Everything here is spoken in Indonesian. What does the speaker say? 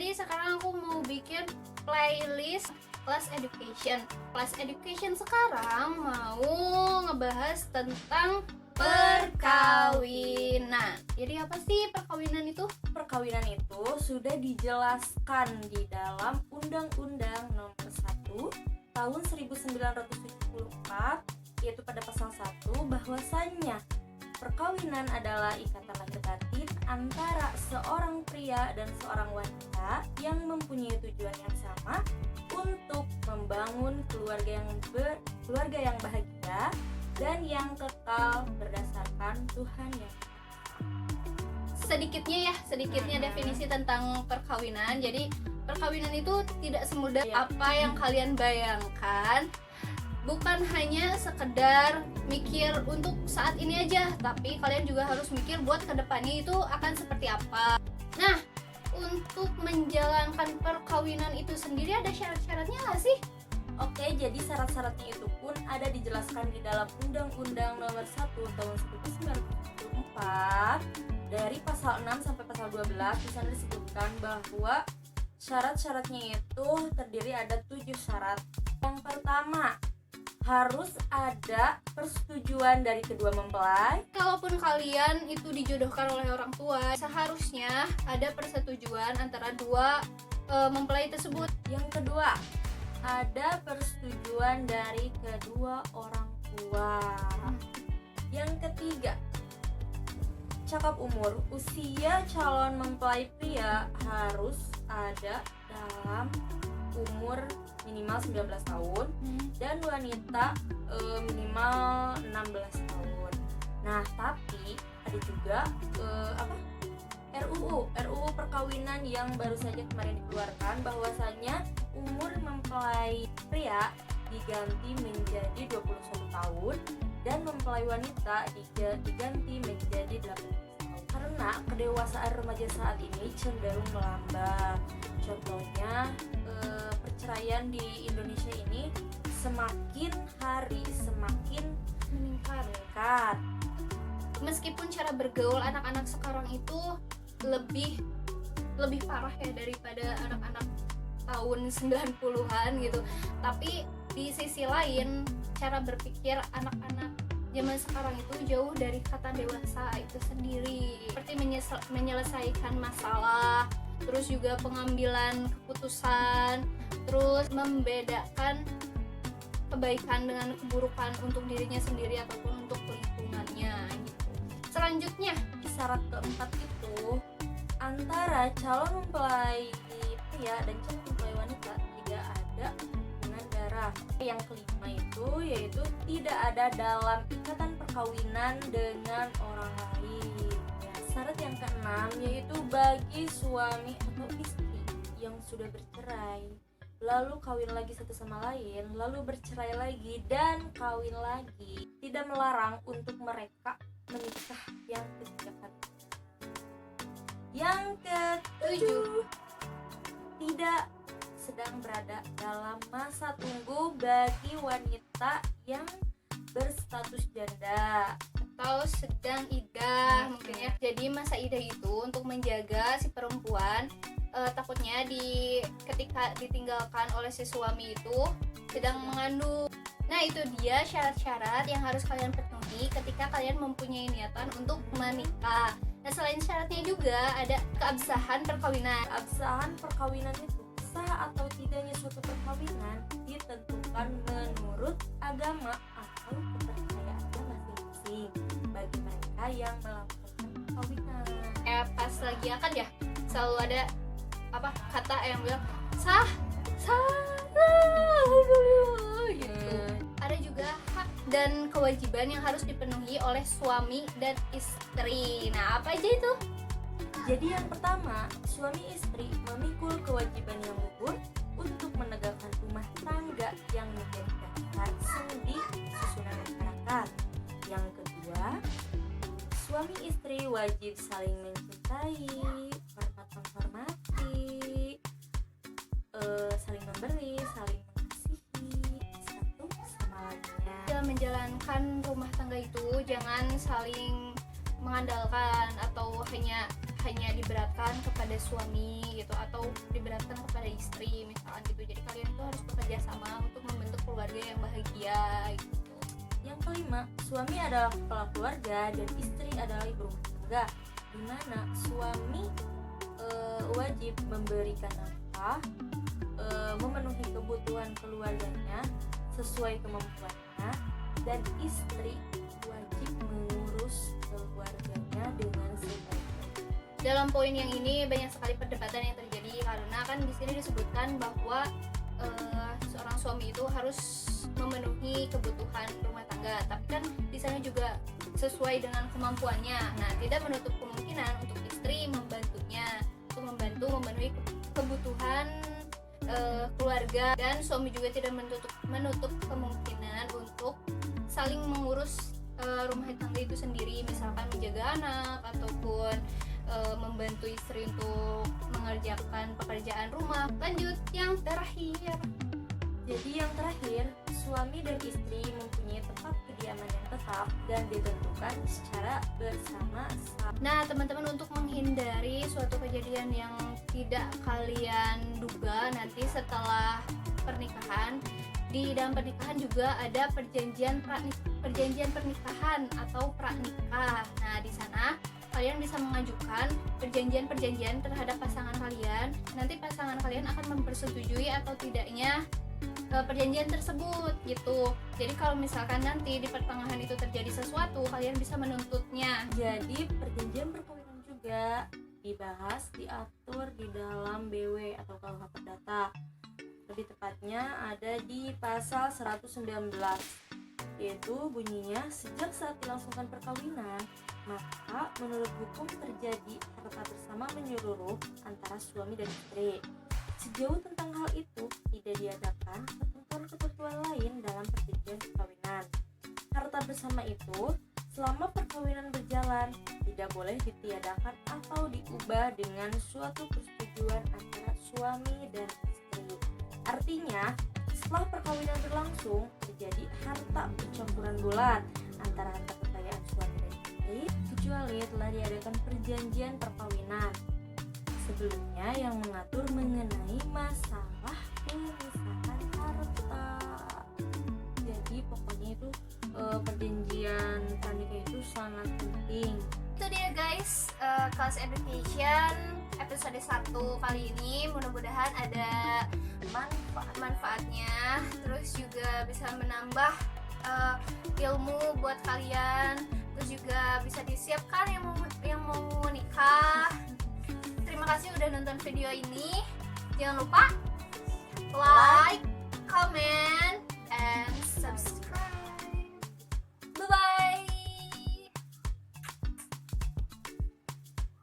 Jadi sekarang aku mau bikin playlist Class Education. Class Education sekarang mau ngebahas tentang perkawinan. Jadi apa sih perkawinan itu? Perkawinan itu sudah dijelaskan di dalam Undang-Undang Nomor 1 Tahun 1974, yaitu pada pasal 1, bahwasannya perkawinan adalah ikatan lahir batin antara seorang pria dan seorang wanita yang mempunyai tujuan yang sama untuk membangun keluarga yang bahagia dan yang kekal berdasarkan Tuhan yang sedikitnya definisi tentang perkawinan. Jadi perkawinan itu tidak semudah apa yang kalian bayangkan. Bukan hanya sekedar mikir untuk saat ini aja, tapi kalian juga harus mikir buat kedepannya itu akan seperti apa. Nah, untuk menjalankan perkawinan itu sendiri ada syarat-syaratnya nggak sih? Oke, jadi syarat-syaratnya itu pun ada dijelaskan di dalam Undang-Undang Nomor 1 Tahun 1974 dari pasal 6 sampai pasal 12. Di sana disebutkan bahwa syarat-syaratnya itu terdiri ada 7 syarat. Yang pertama, harus ada persetujuan dari kedua mempelai. Kalaupun kalian itu dijodohkan oleh orang tua, seharusnya ada persetujuan antara dua mempelai tersebut. Yang kedua, ada persetujuan dari kedua orang tua. Yang ketiga, cakap umur. Usia calon mempelai pria harus ada dalam umur minimal 19 tahun dan wanita minimal 16 tahun. Nah, tapi ada juga RUU perkawinan yang baru saja kemarin dikeluarkan, bahwasanya umur mempelai pria diganti menjadi 21 tahun dan mempelai wanita diganti menjadi 18 tahun. Karena kedewasaan remaja saat ini cenderung melambat. Contohnya perceraian di Indonesia ini semakin hari semakin meningkat. Meskipun cara bergaul anak-anak sekarang itu lebih parah ya daripada anak-anak tahun 90-an gitu. Tapi di sisi lain, cara berpikir anak-anak zaman sekarang itu jauh dari kata dewasa itu sendiri. Seperti menyelesaikan masalah, terus juga pengambilan keputusan, terus membedakan kebaikan dengan keburukan untuk dirinya sendiri ataupun untuk lingkungannya gitu. Selanjutnya, syarat keempat itu antara calon mempelai pria dan calon mempelai wanita tidak ada hubungan darah. Yang kelima itu yaitu tidak ada dalam ikatan perkawinan dengan orang lain. Syarat yang keenam yaitu bagi suami atau istri yang sudah bercerai lalu kawin lagi satu sama lain, lalu bercerai lagi dan kawin lagi, tidak melarang untuk mereka menikah yang ketiga kali. Yang ketujuh, tidak sedang berada dalam masa tunggu bagi wanita yang berstatus janda atau sedang idah mungkin ya. Jadi masa idah itu untuk menjaga si perempuan takutnya ketika ditinggalkan oleh si suami itu sedang mengandung. Nah, itu dia syarat-syarat yang harus kalian penuhi ketika kalian mempunyai niatan untuk menikah. Nah, selain syaratnya juga ada keabsahan perkawinan. Keabsahan perkawinan itu sah atau tidaknya suatu perkawinan ditentukan menurut agama atau kepercayaannya masing-masing bagi mereka yang melakukan perkawinan. Pas lagi akan ya selalu ada kata yang bilang sah gitu. Ada juga hak dan kewajiban yang harus dipenuhi oleh suami dan istri. Nah, apa aja itu? Jadi yang pertama, suami istri memikul kewajiban yang gugur untuk menegakkan rumah tangga yang menjadi dasar sendi susunan masyarakat. Yang kedua, suami istri wajib saling mencintai, menghormati, saling memberi, saling mengasihi satu sama lainnya. Dalam menjalankan rumah tangga itu jangan saling mengandalkan atau hanya hanya diberatkan kepada suami gitu atau diberatkan kepada istri misalkan gitu. Jadi kalian itu harus bekerja sama untuk membentuk keluarga yang bahagia gitu. Yang kelima, suami adalah kepala keluarga dan istri adalah ibu rumah tangga, di mana suami wajib memberikan nafkah, memenuhi kebutuhan keluarganya sesuai kemampuannya, dan istri wajib mengurus keluarganya dengan sebaik-baiknya. Dalam poin yang ini banyak sekali perdebatan yang terjadi karena kan di sini disebutkan bahwa seorang suami itu harus memenuhi kebutuhan rumah tangga, tapi kan di sana juga sesuai dengan kemampuannya. Nah, tidak menutup kemungkinan untuk istri membantunya untuk membantu memenuhi kebutuhan keluarga, dan suami juga tidak menutup kemungkinan untuk saling mengurus rumah tangga itu sendiri, misalkan menjaga anak ataupun membantu istri untuk mengerjakan pekerjaan rumah. Lanjut yang terakhir. Jadi yang terakhir, suami dan istri mempunyai tempat kediaman yang tetap dan ditentukan secara bersama-sama. Nah, teman-teman, untuk menghindari suatu kejadian yang tidak kalian duga nanti setelah pernikahan, di dalam pernikahan juga ada perjanjian pernikahan atau pranikah. Nah, di sana kalian bisa mengajukan perjanjian-perjanjian terhadap pasangan kalian. Nanti pasangan kalian akan mempersetujui atau tidaknya perjanjian tersebut gitu. Jadi kalau misalkan nanti di pertengahan itu terjadi sesuatu, kalian bisa menuntutnya. Jadi perjanjian perkawinan juga dibahas, diatur di dalam BW atau KUH Perdata. Lebih tepatnya ada di pasal 119, yaitu bunyinya, sejak saat dilangsungkan perkawinan, maka menurut hukum terjadi harta bersama menyeluruh antara suami dan istri. Sejauh tentang hal itu tidak diadakan ketentuan-ketentuan lain dalam perjanjian perkawinan. Harta bersama itu selama perkawinan berjalan tidak boleh ditiadakan atau diubah dengan suatu persetujuan antara suami dan istri. Artinya, setelah perkawinan berlangsung terjadi harta percampuran bulat antara harta kekayaan suami dan istri kecuali telah diadakan perjanjian perkawinan sebelumnya yang mengatur mengenai masalah pemisahan harta. Jadi pokoknya itu perjanjian pranikah itu sangat penting. Itu dia guys, Kelas Education episode 1 kali ini. Mudah-mudahan ada manfaatnya, terus juga bisa menambah ilmu buat kalian, terus juga bisa disiapkan yang mau nikah. Terima kasih udah nonton video ini. Jangan lupa like, comment, and